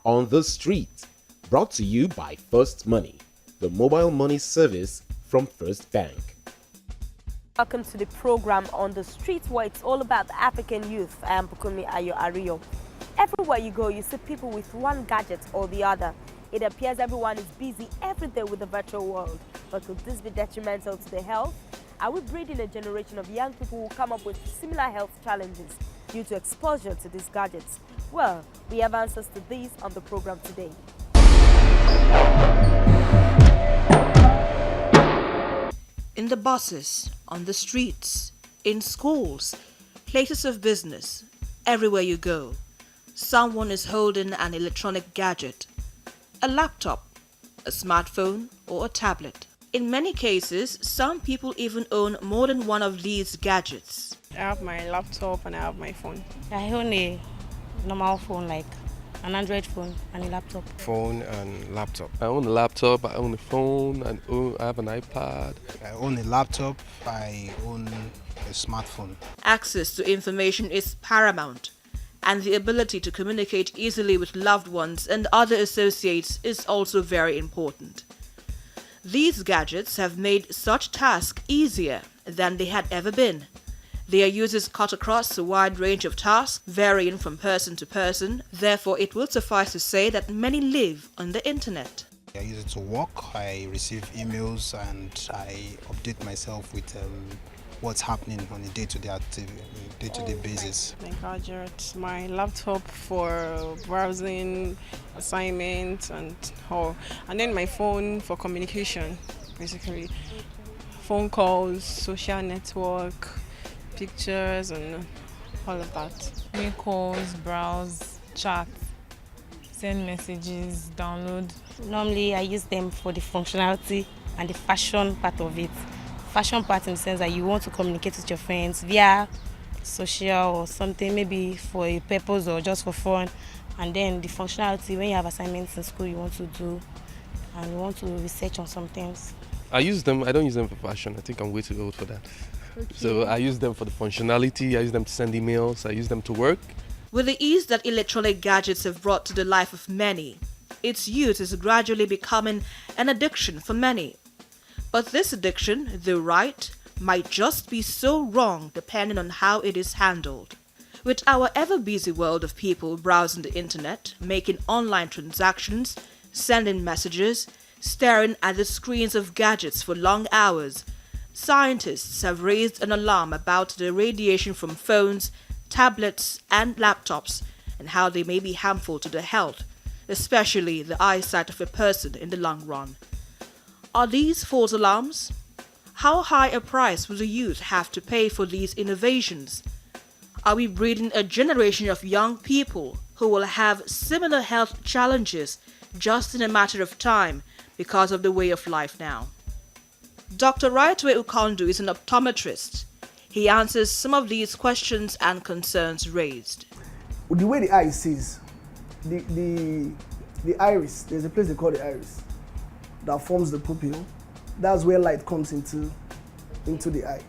On the Street, brought to you by First Money, the mobile money service from First Bank. Welcome to the program On the Street, where it's all about the African youth. I am Bukumi Ayo Ario. Everywhere you go, you see people with one gadget or the other. It appears everyone is busy every day with the virtual world. But could this be detrimental to their health? Are we breeding a generation of young people who come up with similar health challenges due to exposure to these gadgets? Well, we have answers to these on the program today. In the buses, on the streets, in schools, places of business, everywhere you go, someone is holding an electronic gadget, a laptop, a smartphone, or a tablet. In many cases, some people even own more than one of these gadgets. I have my laptop and I have my phone. I own a normal phone, like an Android phone and a laptop. Phone and laptop. I own a laptop, I own a phone, and I have an iPad. I own a laptop, I own a smartphone. Access to information is paramount, and the ability to communicate easily with loved ones and other associates is also very important. These gadgets have made such tasks easier than they had ever been. Their uses cut across a wide range of tasks, varying from person to person. Therefore, it will suffice to say that many live on the internet. I use it to work, I receive emails, and I update myself with what's happening on a day-to-day basis. My gadget, my laptop for browsing, assignments, and all. And then my phone for communication, basically. Phone calls, social network, pictures, and all of that. Make calls, browse, chat, send messages, download. Normally, I use them for the functionality and the fashion part of it. Fashion part in the sense that you want to communicate with your friends via social or something, maybe for a purpose or just for fun. And then the functionality, when you have assignments in school you want to do and you want to research on some things. I use them, I don't use them for fashion. I think I'm way too old for that. Okay. So I use them for the functionality, I use them to send emails, I use them to work. With the ease that electronic gadgets have brought to the life of many, its use is gradually becoming an addiction for many. But this addiction, though right, might just be so wrong depending on how it is handled. With our ever-busy world of people browsing the internet, making online transactions, sending messages, staring at the screens of gadgets for long hours, scientists have raised an alarm about the radiation from phones, tablets, and laptops and how they may be harmful to the health, especially the eyesight of a person in the long run. Are these false alarms? How high a price will the youth have to pay for these innovations? Are we breeding a generation of young people who will have similar health challenges just in a matter of time because of the way of life now? Dr. Raitwe Ukondu is an optometrist. He answers some of these questions and concerns raised. The way the eye sees, the iris, there's a place they call the iris that forms the pupil. That's where light comes into the eye.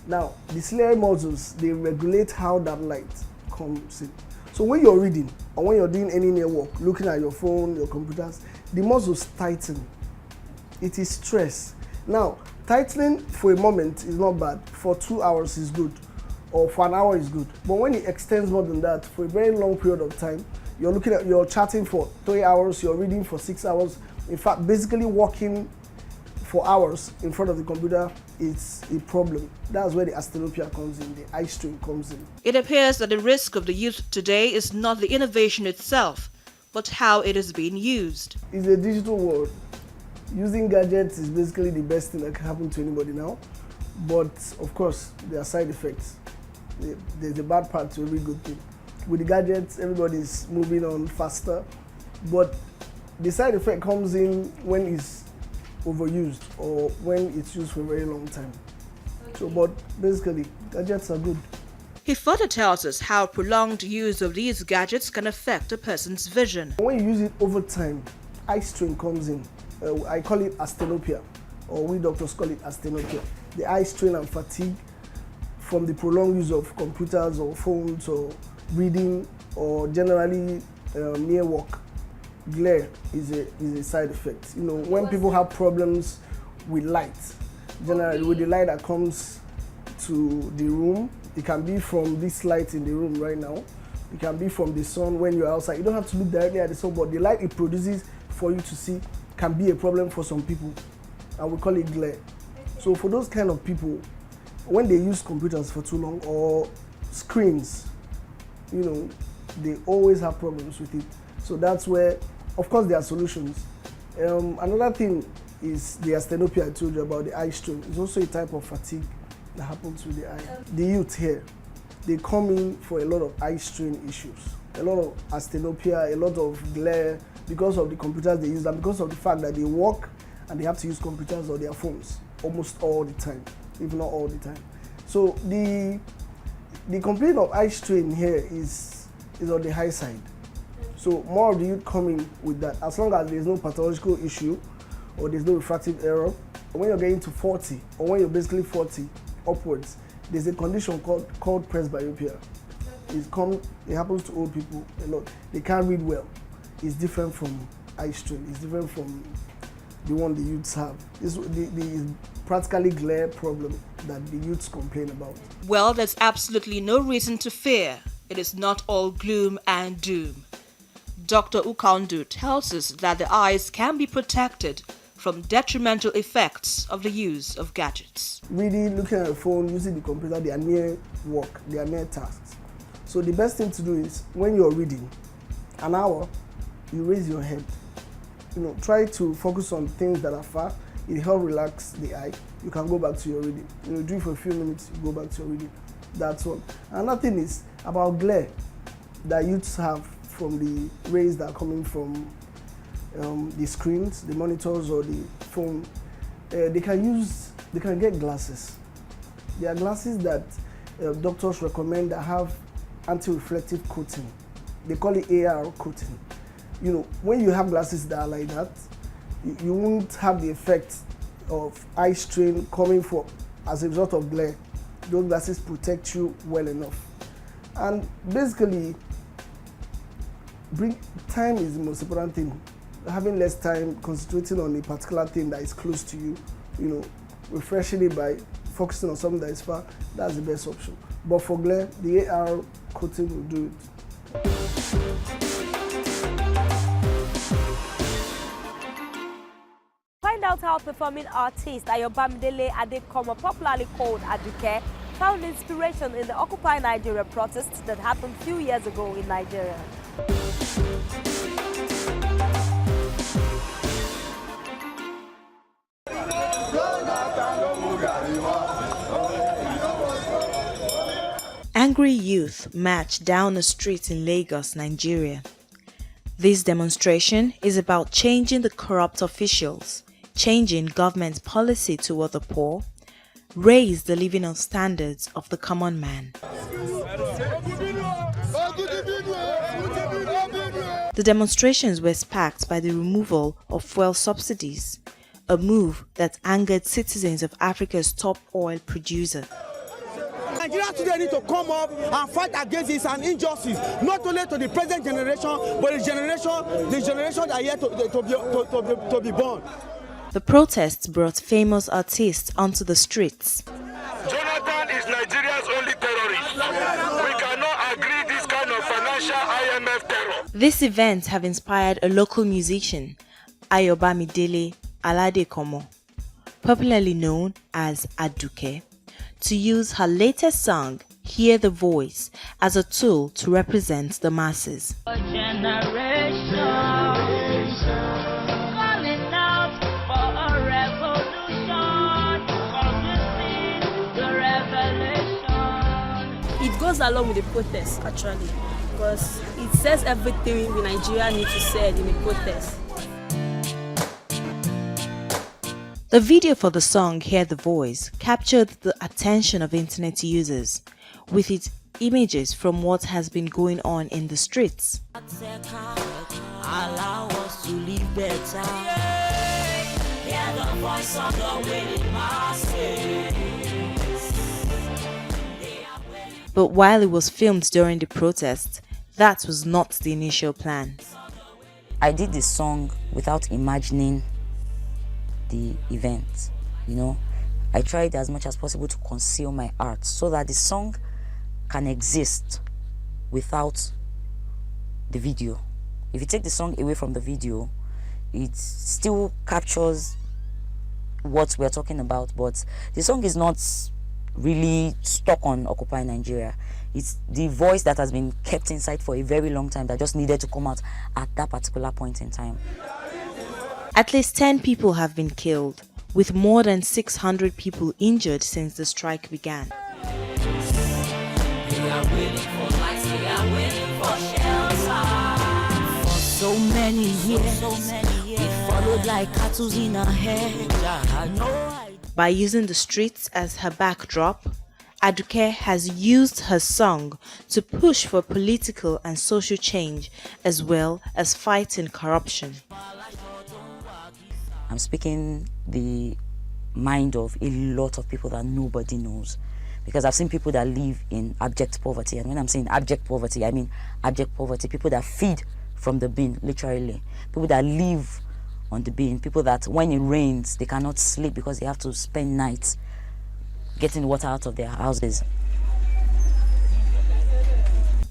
Now, the ciliary muscles, they regulate how that light comes in. So when you're reading or when you're doing any near work, looking at your phone, your computers, the muscles tighten. It is stress. Now, tightening for a moment is not bad. For 2 hours is good, or for an hour is good. But when it extends more than that, for a very long period of time, you're chatting for 3 hours, you're reading for 6 hours. In fact, basically working for hours in front of the computer is a problem. That's where the astronomia comes in, the eye strain comes in. It appears that the risk of the youth today is not the innovation itself, but how it is being used. It's a digital world. Using gadgets is basically the best thing that can happen to anybody now. But of course, there are side effects. There's a bad part to every good thing. With the gadgets, everybody's moving on faster. But the side effect comes in when it's overused or when it's used for a very long time. So, but basically, gadgets are good. He further tells us how prolonged use of these gadgets can affect a person's vision. When you use it over time, eye strain comes in. I call it astigmatism, or we doctors call it astigmatism. The eye strain and fatigue from the prolonged use of computers or phones or reading or generally near work. glare is a side effect. You know, when people have problems with light, generally with the light that comes to the room, it can be from this light in the room right now, it can be from the sun when you're outside. You don't have to look directly at the sun, but the light it produces for you to see can be a problem for some people, and we call it glare. So for those kind of people, when they use computers for too long or screens, you know, they always have problems with it. So that's where, of course, there are solutions. Another thing is the asthenopia I told you about, the eye strain. It's also a type of fatigue that happens with the eye. The youth here, they come in for a lot of eye strain issues, a lot of asthenopia, a lot of glare because of the computers they use and because of the fact that they work and they have to use computers or their phones almost all the time, if not all the time. So the complaint of eye strain here is on the high side. So more of the youth coming with that, as long as there's no pathological issue or there's no refractive error. When you're getting to 40 or when you're basically 40 upwards, there's a condition called presbyopia. It happens to old people a lot. They can't read well. It's different from eye strain. It's different from the one the youths have. It's the practically glare problem that the youths complain about. Well, there's absolutely no reason to fear. It is not all gloom and doom. Dr. Ukandu tells us that the eyes can be protected from detrimental effects of the use of gadgets. Reading, looking at a phone, using the computer, they are near work, they are near tasks. So the best thing to do is, when you're reading, an hour, you raise your head. You know, try to focus on things that are far. It helps relax the eye. You can go back to your reading. You know, do it for a few minutes, you go back to your reading. That's one. Another thing is about glare that youths have from the rays that are coming from the screens, the monitors or the phone. They can get glasses. There are glasses that doctors recommend that have anti-reflective coating. They call it AR coating. You know, when you have glasses that are like that, you won't have the effect of eye strain coming as a result of glare. Those glasses protect you well enough. And basically, time is the most important thing. Having less time, concentrating on a particular thing that is close to you, you know, refreshing it by focusing on something that is far, that's the best option. But for glare, the AR coating will do it. Find out how performing artist Ayobamidele Adekomo, popularly called Aduke, found inspiration in the Occupy Nigeria protests that happened a few years ago in Nigeria. Angry youth marched down the streets in Lagos, Nigeria. This demonstration is about changing the corrupt officials, changing government policy toward the poor, raise the living standards of the common man. The demonstrations were sparked by the removal of fuel subsidies, a move that angered citizens of Africa's top oil producer. Nigerians today need to come up and fight against this and injustice, not only to the present generation, but the generation that are yet to be born. The protests brought famous artists onto the streets. Jonathan is Nigeria's only terrorist. We cannot agree this kind of financial IMF terror. This event have inspired a local musician, Ayobamidele Adekomo, popularly known as Aduke, to use her latest song, Hear the Voice, as a tool to represent the masses. It goes along with the protest, actually, because it says everything the Nigeria needs to say in the protest. The video for the song Hear the Voice captured the attention of internet users with its images from what has been going on in the streets. Allow us to live better. Hear the voice of the willing masses. But while it was filmed during the protest, that was not the initial plan. I did this song without imagining the event, you know. I tried as much as possible to conceal my art so that the song can exist without the video. If you take the song away from the video, it still captures what we're talking about, but the song is not really stuck on Occupy Nigeria. It's the voice that has been kept inside for a very long time that just needed to come out at that particular point in time. At least 10 people have been killed, with more than 600 people injured since the strike began. So many years, we followed like cattle in a head. By using the streets as her backdrop, Aduke has used her song to push for political and social change as well as fighting corruption. I'm speaking the mind of a lot of people that nobody knows, because I've seen people that live in abject poverty, and when I'm saying abject poverty, I mean abject poverty, people that feed from the bin, literally, people that live on the bin, people that when it rains they cannot sleep because they have to spend nights getting water out of their houses.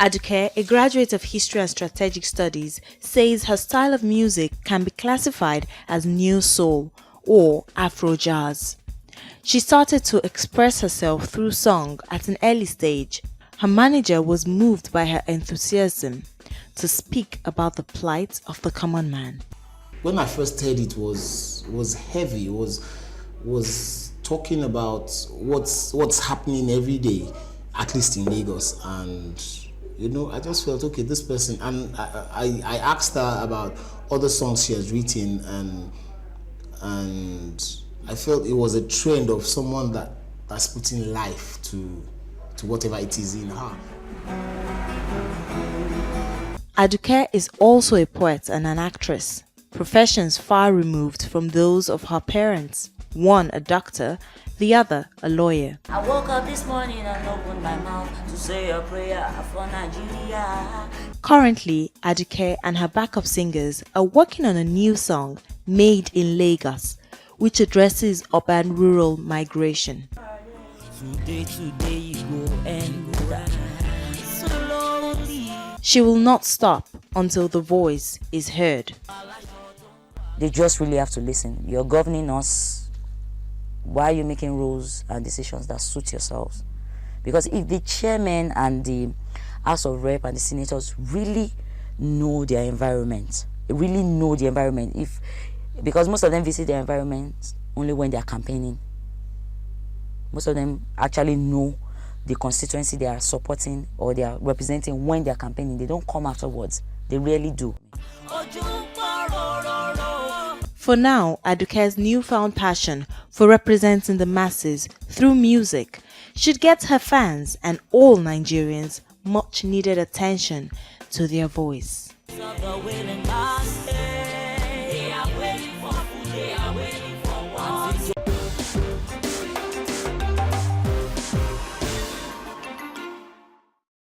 Aduke, a graduate of History and Strategic Studies, says her style of music can be classified as New Soul or Afro Jazz. She started to express herself through song at an early stage. Her manager was moved by her enthusiasm to speak about the plight of the common man. When I first heard it was heavy, was talking about what's happening every day, at least in Lagos, and you know, I just felt, okay, this person, and I asked her about other songs she has written, and I felt it was a trend of someone that's putting life to whatever it is in her. Aduke is also a poet and an actress, professions far removed from those of her parents, one a doctor, the other a lawyer. I woke up this morning and opened my mouth to say a prayer for Nigeria. Currently, Aduke and her backup singers are working on a new song, Made in Lagos, which addresses urban-rural migration. Today you go and slowly. She will not stop until the voice is heard. They just really have to listen. You're governing us. Why are you making rules and decisions that suit yourselves? Because if the chairman and the House of Rep and the senators really know their environment, because most of them visit their environment only when they are campaigning. Most of them actually know the constituency they are supporting or they are representing when they are campaigning. They don't come afterwards. They really do. For now, Aduke's newfound passion for representing the masses through music should get her fans and all Nigerians much needed attention to their voice. Of the willing masses.